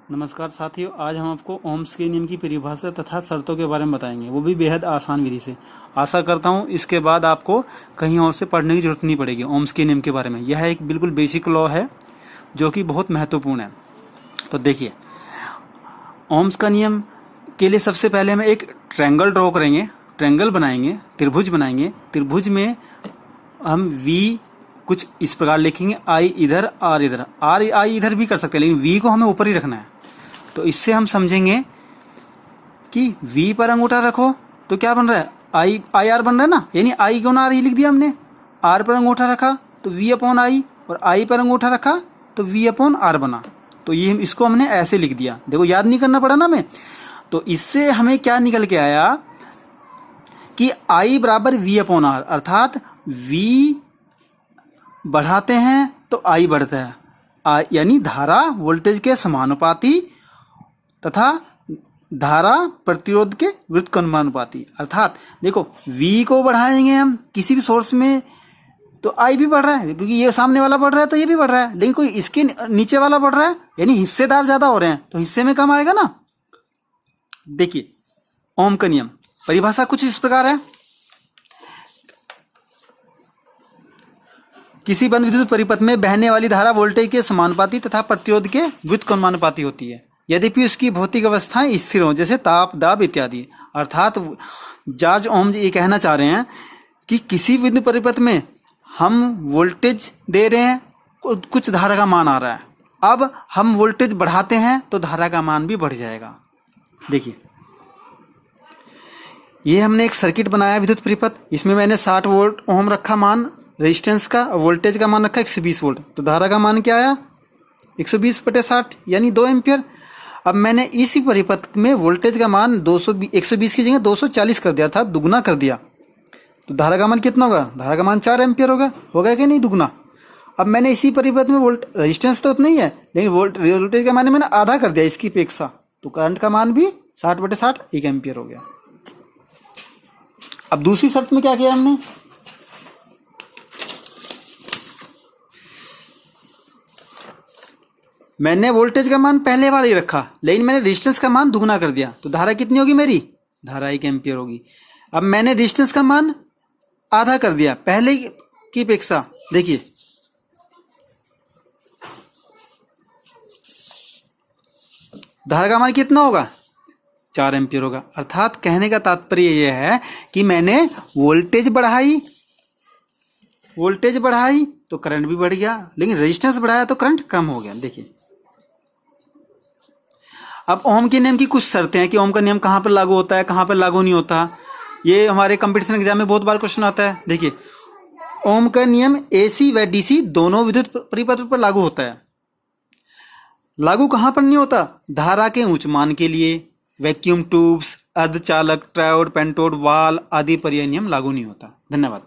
नमस्कार साथियों, आज हम आपको ओम्स के नियम की परिभाषा तथा शर्तों के बारे में बताएंगे, वो भी बेहद आसान विधि से। आशा करता हूँ इसके बाद आपको कहीं और से पढ़ने की जरूरत नहीं पड़ेगी ओम्स के नियम के बारे में। यह एक बिल्कुल बेसिक लॉ है जो कि बहुत महत्वपूर्ण है। तो देखिए, ओम्स का नियम के लिए सबसे पहले हम एक ट्रायंगल ड्रॉ करेंगे, ट्रायंगल बनाएंगे, त्रिभुज बनाएंगे। त्रिभुज में हम वी कुछ इस प्रकार लिखेंगे, आई इधर, आर इधर। आर आई इधर भी कर सकते हैं, लेकिन वी को हमें ऊपर ही रखना है। तो इससे हम समझेंगे कि V पर अंगूठा रखो तो क्या बन रहा है, आई आर बन रहा है ना, यानी आई गुना आर ही लिख दिया हमने। R पर अंगूठा रखा तो V अपॉन आई, और I पर अंगूठा रखा तो V अपॉन आर बना। तो ये इसको हमने ऐसे लिख दिया। देखो, याद नहीं करना पड़ा ना हमें। तो इससे हमें क्या निकल के आया कि I बराबर V अपॉन आर, अर्थात V बढ़ाते हैं तो I बढ़ता है, यानी धारा वोल्टेज के समानुपाती तथा धारा प्रतिरोध के व्युत्क्रमानुपाती। अर्थात देखो, V को बढ़ाएंगे हम किसी भी सोर्स में तो I भी बढ़ रहा है, क्योंकि ये सामने वाला बढ़ रहा है तो ये भी बढ़ रहा है। लेकिन कोई इसके नीचे वाला बढ़ रहा है, यानी हिस्सेदार ज्यादा हो रहे हैं, तो हिस्से में कम आएगा ना। देखिए, ओम का नियम परिभाषा कुछ इस प्रकार है। किसी बंद विद्युत परिपथ में बहने वाली धारा वोल्टेज के समानुपाती तथा प्रतिरोध के व्युत्क्रमानुपाती होती है, यद्यपि उसकी भौतिक अवस्थाएं स्थिर हों, जैसे ताप, दाब इत्यादि। अर्थात जॉर्ज ओम ये कहना चाह रहे हैं कि किसी विद्युत परिपथ में हम वोल्टेज दे रहे हैं, कुछ धारा का मान आ रहा है, अब हम वोल्टेज बढ़ाते हैं तो धारा का मान भी बढ़ जाएगा। देखिए, ये हमने एक सर्किट बनाया विद्युत परिपथ, इसमें मैंने 60 वोल्ट ओम रखा मान रेजिस्टेंस का, वोल्टेज का मान रखा 120 वोल्ट। तो धारा का मान क्या आया, 120/60 यानी 2 एम्पियर। अब मैंने इसी परिपथ में वोल्टेज का मान 120 की जगह 240 कर दिया, अर्थात दुगना कर दिया। तो धारा का मान कितना होगा, धारा का मान 4 एम्पियर होगा कि नहीं, दुगना। अब मैंने इसी परिपथ में रेजिस्टेंस तो उतना ही है, लेकिन वोल्टेज का मान मैंने आधा कर दिया इसकी अपेक्षा, तो करंट का मान भी 60/60 1 एम्पियर हो गया। अब दूसरी शर्त में क्या किया हमने, मैंने वोल्टेज का मान पहले वाला ही रखा, लेकिन मैंने रेजिस्टेंस का मान दुगना कर दिया। तो धारा कितनी होगी मेरी, धारा 1 एम्पियर होगी। अब मैंने रेजिस्टेंस का मान आधा कर दिया पहले की अपेक्षा। देखिए, धारा का मान कितना होगा, 4 एम्पियर होगा। अर्थात कहने का तात्पर्य यह है कि मैंने वोल्टेज बढ़ाई तो करंट भी बढ़ गया, लेकिन रेजिस्टेंस बढ़ाया तो करंट कम हो गया। देखिए, अब ओम के नियम की कुछ शर्तें हैं कि ओम का नियम कहाँ पर लागू होता है, कहाँ पर लागू नहीं होता। ये हमारे कंपटीशन एग्जाम में बहुत बार क्वेश्चन आता है। देखिए, ओम का नियम AC व DC दोनों विद्युत परिपथ पर लागू होता है। लागू कहाँ पर नहीं होता, धारा के उच्च मान के लिए वैक्यूम ट्यूब्स, अर्धचालक, ट्रायोड, पेंटोड, वाल आदि पर यह नियम लागू नहीं होता। धन्यवाद।